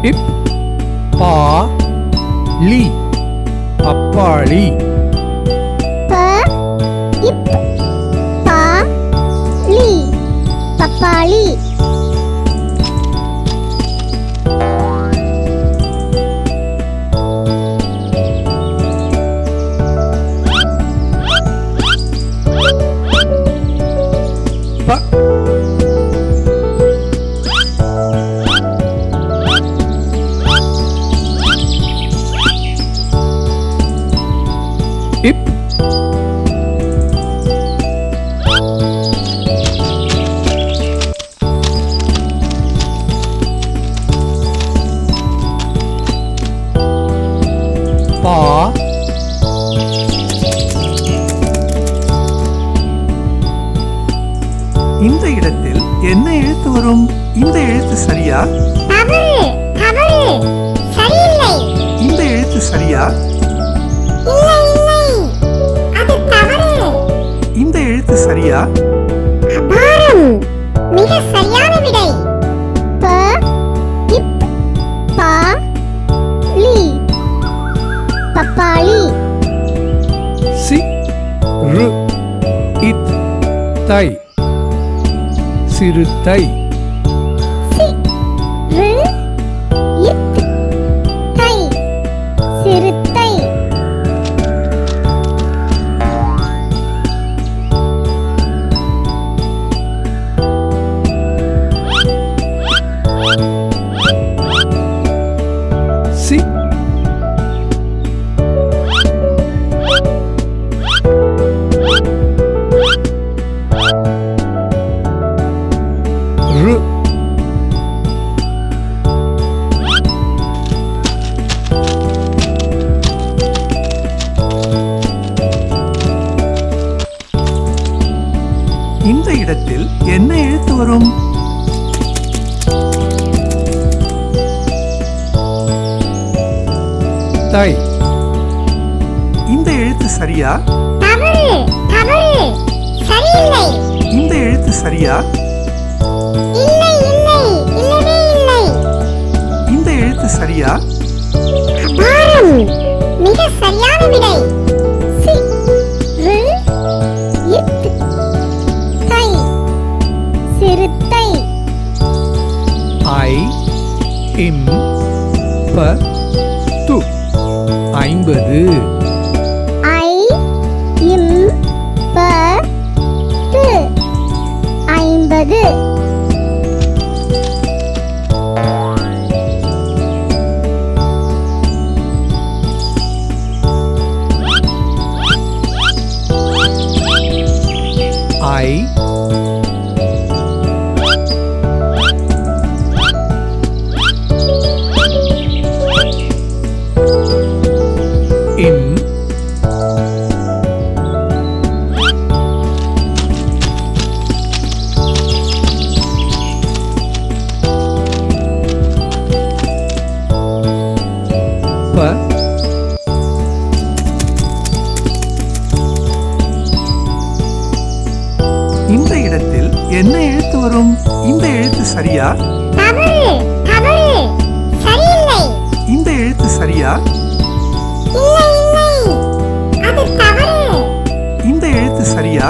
இப் பா லி பப்பாளி. ப இப் பா லி பப்பாளி. ப இப் பா இந்த இடத்தில் என்ன எழுத்து வரும்? இந்த எழுத்து சரியா? தவறு தவறு, சரியில்லை. இந்த எழுத்து சரியா? இல்லை இல்லை, அது தவறு. இந்த எழுத்து சரியா? அபாரம், மிக சரியான விடை. ப இப் பா லி பப்பாளி. சி ரு இத் தை சிறுத்தை. சி ரு இத் தை சிறுத்தை. சி ரு இந்த இடத்தில் என்ன எழுத்து வரும்? தை. இந்த எழுத்து சரியா? தவறு தவறு, சரியில்லை. இந்த எழுத்து சரியா? இல்லை இல்லை, இல்லவே இல்லை. இந்த எழுத்து சரியா? அபாரம், மிக சரியான விடை. சி ரு இத் தை சிறுத்தை. ஐ இம் ப து 50. ஐ இம் ப து 50. ஐ இம் ப இந்த இடத்தில் என்ன எழுத்து வரும்? இந்த எழுத்து சரியா? தவறு தவறு, சரியில்லை. இந்த எழுத்து சரியா? இல்லை இல்லை, அது தவறு. இந்த எழுத்து சரியா?